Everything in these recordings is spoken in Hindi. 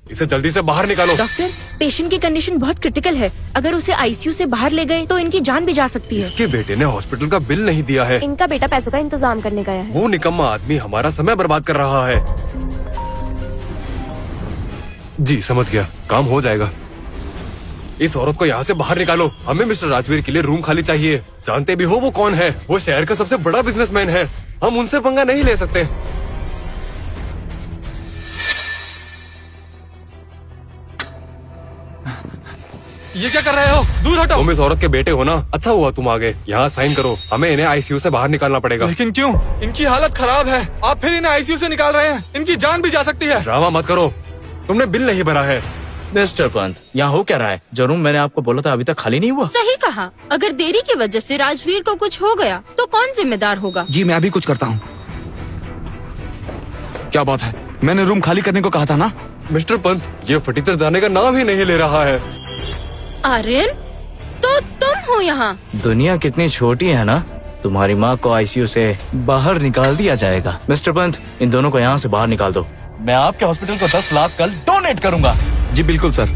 इसे जल्दी से बाहर निकालो। डॉक्टर, पेशेंट की कंडीशन बहुत क्रिटिकल है। अगर उसे आईसीयू से बाहर ले गए तो इनकी जान भी जा सकती है। इसके बेटे ने हॉस्पिटल का बिल नहीं दिया है। इनका बेटा पैसों का इंतजाम करने गया है। वो निकम्मा आदमी हमारा समय बर्बाद कर रहा है। जी समझ गया, काम हो जाएगा। इस औरत को यहाँ से बाहर निकालो। हमें मिस्टर राजवीर के लिए रूम खाली चाहिए। जानते भी हो वो कौन है? वो शहर का सबसे बड़ा बिजनेसमैन है। हम उनसे पंगा नहीं ले सकते। ये क्या कर रहे हो? दूर हटो। तुम इस औरत के बेटे हो ना? अच्छा हुआ तुम आ गए। यहाँ साइन करो। हमें इन्हें आईसीयू से बाहर निकालना पड़ेगा। लेकिन क्यों? इनकी हालत खराब है। आप फिर इन्हें आईसीयू से निकाल रहे हैं। इनकी जान भी जा सकती है। ड्रामा मत करो, तुमने बिल नहीं भरा है। मिस्टर पंत, यहाँ हो क्या रहा है? जो रूम मैंने आपको बोला था अभी तक खाली नहीं हुआ। सही कहा। अगर देरी की वजह से राजवीर को कुछ हो गया तो कौन जिम्मेदार होगा? जी मैं अभी कुछ करता हूँ। क्या बात है? मैंने रूम खाली करने को कहा था ना। मिस्टर पंत, ये फटीचर जाने का नाम ही नहीं ले रहा है। आर्यन, तो तुम हो यहाँ? दुनिया कितनी छोटी है ना। तुम्हारी माँ को आईसीयू से बाहर निकाल दिया जाएगा। मिस्टर पंत, इन दोनों को यहाँ से बाहर निकाल दो। मैं आपके हॉस्पिटल को 10 लाख कल डोनेट करूँगा। जी बिल्कुल सर।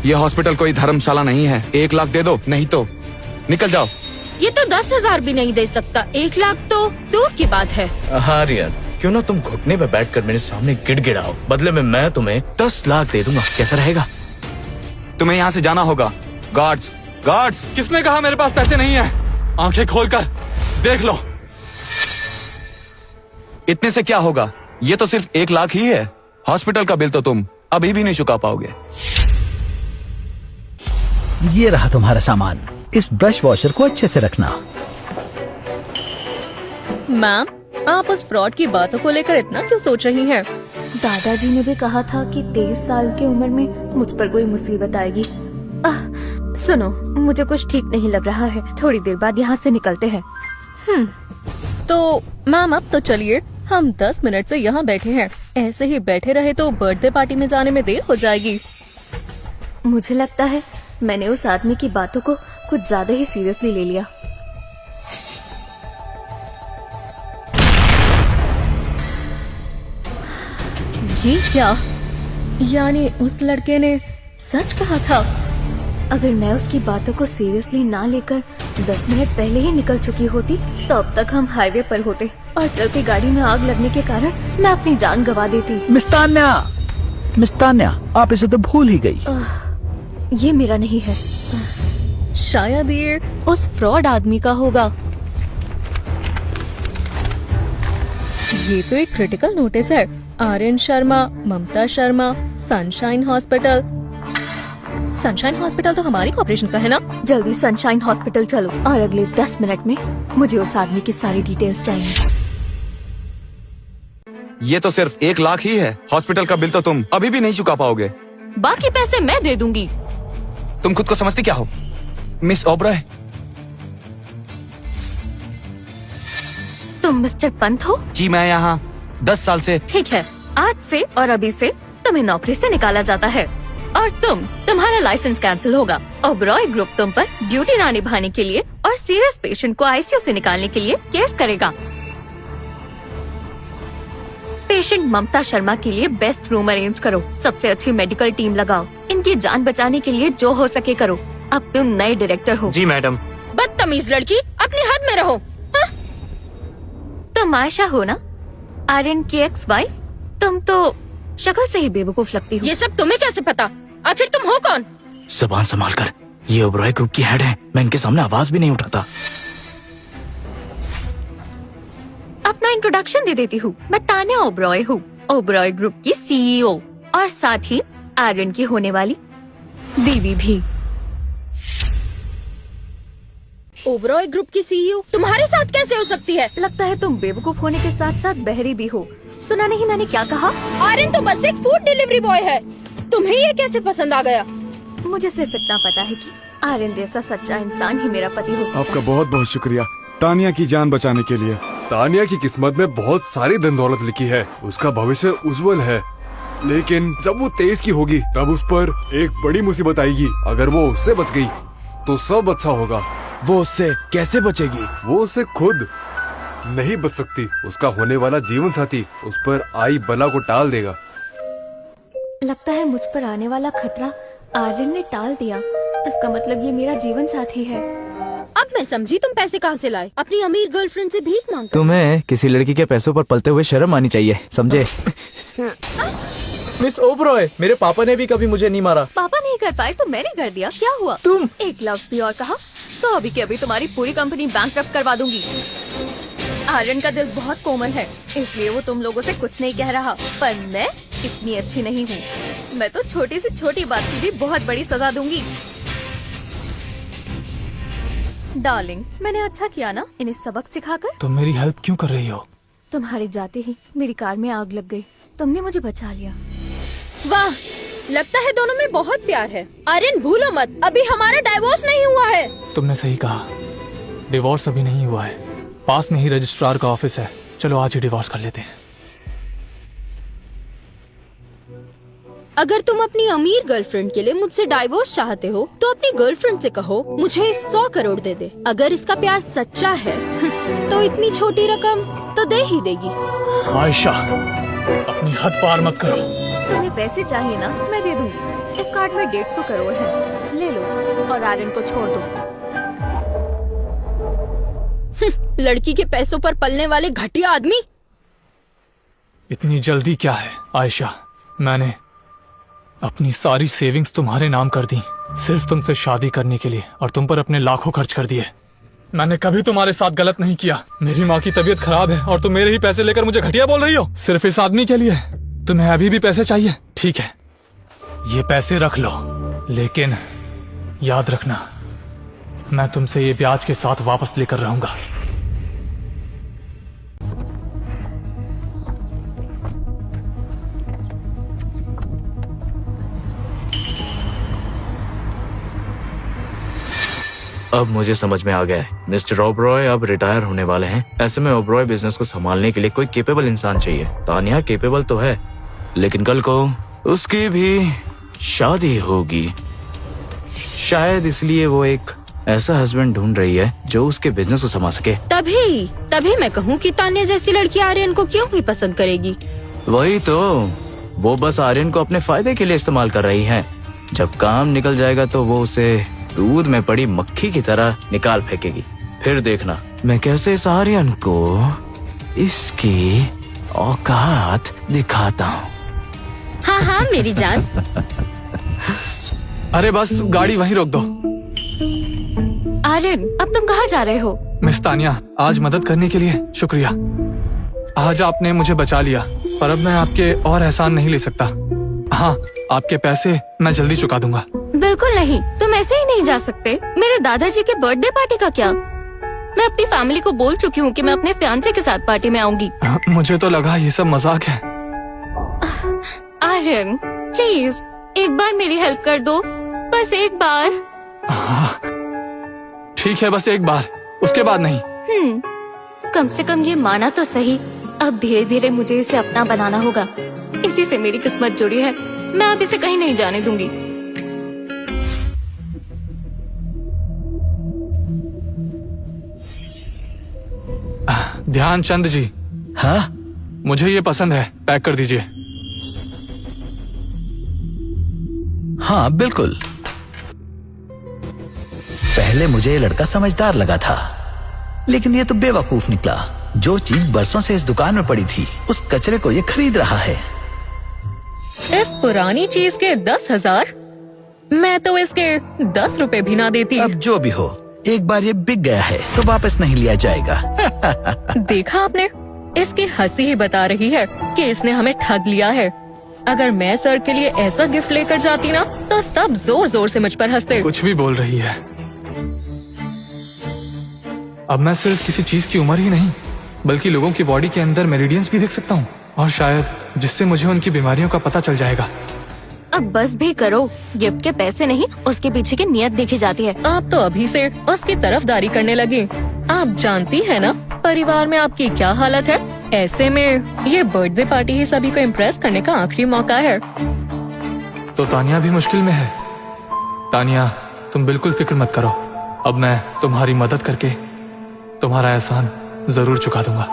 ये हॉस्पिटल कोई धर्मशाला नहीं है। 1 लाख दे दो, नहीं तो निकल जाओ। ये तो 10,000 भी नहीं दे सकता। 1 लाख तो दूर की बात है। आर्यन, क्यों ना तुम घुटने पे बैठकर मेरे सामने गिड़गिड़ाओ। बदले में मैं तुम्हें 10 लाख दे दूंगा। कैसा रहेगा? तुम्हें यहाँ से जाना होगा। Guards, guards. किसने कहा मेरे पास पैसे नहीं है? आंखें खोलकर देख लो। इतने से क्या होगा? ये तो सिर्फ 1 लाख ही है। हॉस्पिटल का बिल तो तुम अभी भी नहीं चुका पाओगे। ये रहा तुम्हारा सामान। इस ब्रश वॉशर को अच्छे से रखना। मैम, आप उस फ्रॉड की बातों को लेकर इतना क्यों सोच रही हैं? दादाजी ने भी कहा था कि 23 साल की उम्र में मुझ पर कोई मुसीबत आएगी। सुनो, मुझे कुछ ठीक नहीं लग रहा है। थोड़ी देर बाद यहाँ से निकलते हैं। तो मैम अब तो चलिए, हम 10 मिनट से यहाँ बैठे हैं। ऐसे ही बैठे रहे तो बर्थडे पार्टी में जाने में देर हो जाएगी। मुझे लगता है मैंने उस आदमी की बातों को कुछ ज्यादा ही सीरियसली ले लिया। ये क्या? यानी उस लड़के ने सच कहा था। अगर मैं उसकी बातों को सीरियसली ना लेकर 10 मिनट पहले ही निकल चुकी होती तो अब तक हम हाईवे पर होते और चलती गाड़ी में आग लगने के कारण मैं अपनी जान गंवा देती। मिस्तान्या, आप इसे तो भूल ही गई। ये मेरा नहीं है। शायद ये उस फ्रॉड आदमी का होगा। ये तो एक क्रिटिकल नोटिस है। Aryan Sharma, Mamta Sharma, sunshine hospital. Sunshine hospital तो हमारी कॉर्पोरेशन का है ना? जल्दी सनशाइन हॉस्पिटल चलो और अगले 10 मिनट में मुझे उस आदमी की सारी डिटेल्स चाहिए। ये तो सिर्फ 1 लाख ही है। हॉस्पिटल का बिल तो तुम अभी भी नहीं चुका पाओगे। बाकी पैसे मैं दे दूंगी। तुम खुद को समझती क्या हो, मिस ओबराय? तुम मिस्टर पंत हो? जी मैं यहाँ 10 साल से। ठीक है, आज से और अभी से तुम्हें नौकरी से निकाला जाता है और तुम्हारा लाइसेंस कैंसिल होगा। ओबरॉय ग्रुप तुम पर ड्यूटी ना निभाने के लिए और सीरियस पेशेंट को आईसीयू से निकालने के लिए केस करेगा। पेशेंट ममता शर्मा के लिए बेस्ट रूम अरेंज करो। सबसे अच्छी मेडिकल टीम लगाओ। इनकी जान बचाने के लिए जो हो सके करो। अब तुम नए डायरेक्टर हो। जी मैडम। बदतमीज लड़की, अपनी हद में रहो। तुम आयशा हो ना, आर्यन की एक्स वाइफ? तुम तो शक्ल से ही बेवकूफ लगती हो। ये सब तुम्हें कैसे पता? आखिर तुम हो कौन? ज़बान संभाल कर। ये ओबरॉय ग्रुप की हेड है। मैं इनके सामने आवाज भी नहीं उठाता। अपना इंट्रोडक्शन दे देती हूँ। मैं तान्या ओबरॉय हूँ, ओबरॉय ग्रुप की सीईओ और साथ ही आर्यन की होने वाली बीवी भी। ओबरॉय ग्रुप की सीईओ तुम्हारे साथ कैसे हो सकती है? लगता है तुम बेवकूफ होने के साथ साथ बहरी भी हो। सुना नहीं मैंने क्या कहा? आर्यन तो बस एक फूड डिलीवरी बॉय है। तुम्हें ये कैसे पसंद आ गया? मुझे सिर्फ इतना पता है कि आर्यन जैसा सच्चा इंसान ही मेरा पति हो सकता है। आपका बहुत बहुत शुक्रिया तानिया की जान बचाने के लिए। तानिया की किस्मत में बहुत सारी धन दौलत लिखी है। उसका भविष्य उज्जवल है, लेकिन जब वो 23 की होगी तब उस पर एक बड़ी मुसीबत आएगी। अगर वो उससे बच गई तो सब अच्छा होगा। वो उससे कैसे बचेगी? वो उससे खुद नहीं बच सकती। उसका होने वाला जीवन साथी उस पर आई बला को टाल देगा। लगता है मुझ पर आने वाला खतरा आर्यन ने टाल दिया। इसका मतलब ये मेरा जीवन साथी है। अब मैं समझी तुम पैसे कहाँ से लाए। अपनी अमीर गर्लफ्रेंड से भीख मांग कर। तुम्हें किसी लड़की के पैसों पर पलते हुए शर्म आनी चाहिए, समझे? मिस ओबरॉय, मेरे पापा ने भी कभी मुझे नहीं मारा। पापा नहीं कर पाए तो मैंने कर दिया। क्या हुआ? तुम एक लफ्ज भी और कहा तो अभी के अभी तुम्हारी पूरी कंपनी बैंकक्रप्ट करवा दूंगी। आर्यन का दिल बहुत कोमल है, इसलिए वो तुम लोगों से कुछ नहीं कह रहा। पर मैं इतनी अच्छी नहीं हूँ। मैं तो छोटी से छोटी बात की भी बहुत बड़ी सजा दूंगी। डार्लिंग, मैंने अच्छा किया ना इन्हें सबक सिखाकर। तुम मेरी हेल्प क्यों कर रही हो? तुम्हारे जाते ही मेरी कार में आग लग गई, तुमने मुझे बचा लिया। वाह, लगता है दोनों में बहुत प्यार है। आर्यन भूलो मत, अभी हमारा डाइवोर्स नहीं हुआ है। तुमने सही कहा, डिवोर्स अभी नहीं हुआ है। पास में ही रजिस्ट्रार का ऑफिस है, चलो आज ही डिवोर्स कर लेते हैं। अगर तुम अपनी अमीर गर्लफ्रेंड के लिए मुझसे डाइवोर्स चाहते हो तो अपनी गर्लफ्रेंड से कहो मुझे 100 करोड़ दे दे। अगर इसका प्यार सच्चा है तो इतनी छोटी रकम तो दे ही देगी। आयशा, अपनी हद पार मत करो। तुम्हें पैसे चाहिए ना, मैं दे दूंगी। इस कार्ड में 150 करोड़ है, ले लो और आर्यन को छोड़ दो। लड़की के पैसों पर पलने वाले घटिया आदमी। इतनी जल्दी क्या है आयशा? मैंने अपनी सारी सेविंग्स तुम्हारे नाम कर दी सिर्फ तुमसे शादी करने के लिए, और तुम पर अपने लाखों खर्च कर दिए। मैंने कभी तुम्हारे साथ गलत नहीं किया। मेरी माँ की तबीयत खराब है और तुम मेरे ही पैसे लेकर मुझे घटिया बोल रही हो सिर्फ इस आदमी के लिए। तुम्हें अभी भी पैसे चाहिए? ठीक है, ये पैसे रख लो, लेकिन याद रखना मैं तुमसे ये ब्याज के साथ वापस लेकर रहूंगा। अब मुझे समझ में आ गया है, मिस्टर ओबरॉय अब रिटायर होने वाले हैं। ऐसे में ओबरॉय बिजनेस को संभालने के लिए कोई केपेबल इंसान चाहिए। तानिया केपेबल तो है, लेकिन कल को उसकी भी शादी होगी। शायद इसलिए वो एक ऐसा हस्बैंड ढूंढ रही है जो उसके बिजनेस को संभाल सके। तभी मैं कहूँ कि तान्या जैसी लड़की आर्यन को क्यों ही पसंद करेगी। वही तो, वो बस आर्यन को अपने फायदे के लिए इस्तेमाल कर रही है। जब काम निकल जाएगा तो वो उसे दूध में पड़ी मक्खी की तरह निकाल फेंकेगी। फिर देखना मैं कैसे इस आर्यन को इसकी औकात दिखाता हूँ। हाँ मेरी जान। अरे बस गाड़ी वहीं रोक दो। आर्यन, अब तुम कहाँ जा रहे हो? मिस तानिया, आज मदद करने के लिए शुक्रिया। आज आपने मुझे बचा लिया, पर अब मैं आपके और एहसान नहीं ले सकता। हाँ, आपके पैसे मैं जल्दी चुका दूंगा। बिल्कुल नहीं, तुम ऐसे ही नहीं जा सकते। मेरे दादाजी के बर्थडे पार्टी का क्या? मैं अपनी फैमिली को बोल चुकी हूँ कि मैं अपने फियांसे के साथ पार्टी में आऊंगी। मुझे तो लगा ये सब मजाक है। आर्यन, प्लीज एक बार मेरी हेल्प कर दो, बस एक बार। ठीक है, बस एक बार, उसके बाद नहीं। कम से कम ये माना तो सही। अब धीरे धीरे मुझे इसे अपना बनाना होगा। इसी से मेरी किस्मत जुड़ी है। मैं अब इसे कहीं नहीं जाने दूंगी। ध्यानचंद जी। हाँ? मुझे ये पसंद है, पैक कर दीजिए। हाँ बिल्कुल। पहले मुझे ये लड़का समझदार लगा था, लेकिन ये तो बेवकूफ निकला। जो चीज बरसों से इस दुकान में पड़ी थी, उस कचरे को ये खरीद रहा है। इस पुरानी चीज के 10,000? मैं तो इसके 10 रुपए भी ना देती। अब जो भी हो, एक बार ये बिक गया है तो वापस नहीं लिया जाएगा। देखा आपने, इसकी हंसी ही बता रही है कि इसने हमें ठग लिया है। अगर मैं सर के लिए ऐसा गिफ्ट लेकर जाती ना तो सब जोर जोर से मुझ पर हंसते। कुछ भी बोल रही है। अब मैं सिर्फ किसी चीज की उम्र ही नहीं, बल्कि लोगों की बॉडी के अंदर मेरिडियंस भी देख सकता हूँ, और शायद जिससे मुझे उनकी बीमारियों का पता चल जाएगा। अब बस भी करो। गिफ्ट के पैसे नहीं, उसके पीछे की नियत देखी जाती है। आप तो अभी से उसकी तरफदारी करने लगी। आप जानती है ना परिवार में आपकी क्या हालत है। ऐसे में ये बर्थडे पार्टी ही सभी को इम्प्रेस करने का आखिरी मौका है। तो तानिया भी मुश्किल में है। तानिया, तुम बिल्कुल फिक्र मत करो। अब मैं तुम्हारी मदद करके तुम्हारा एहसान जरूर चुका दूंगा।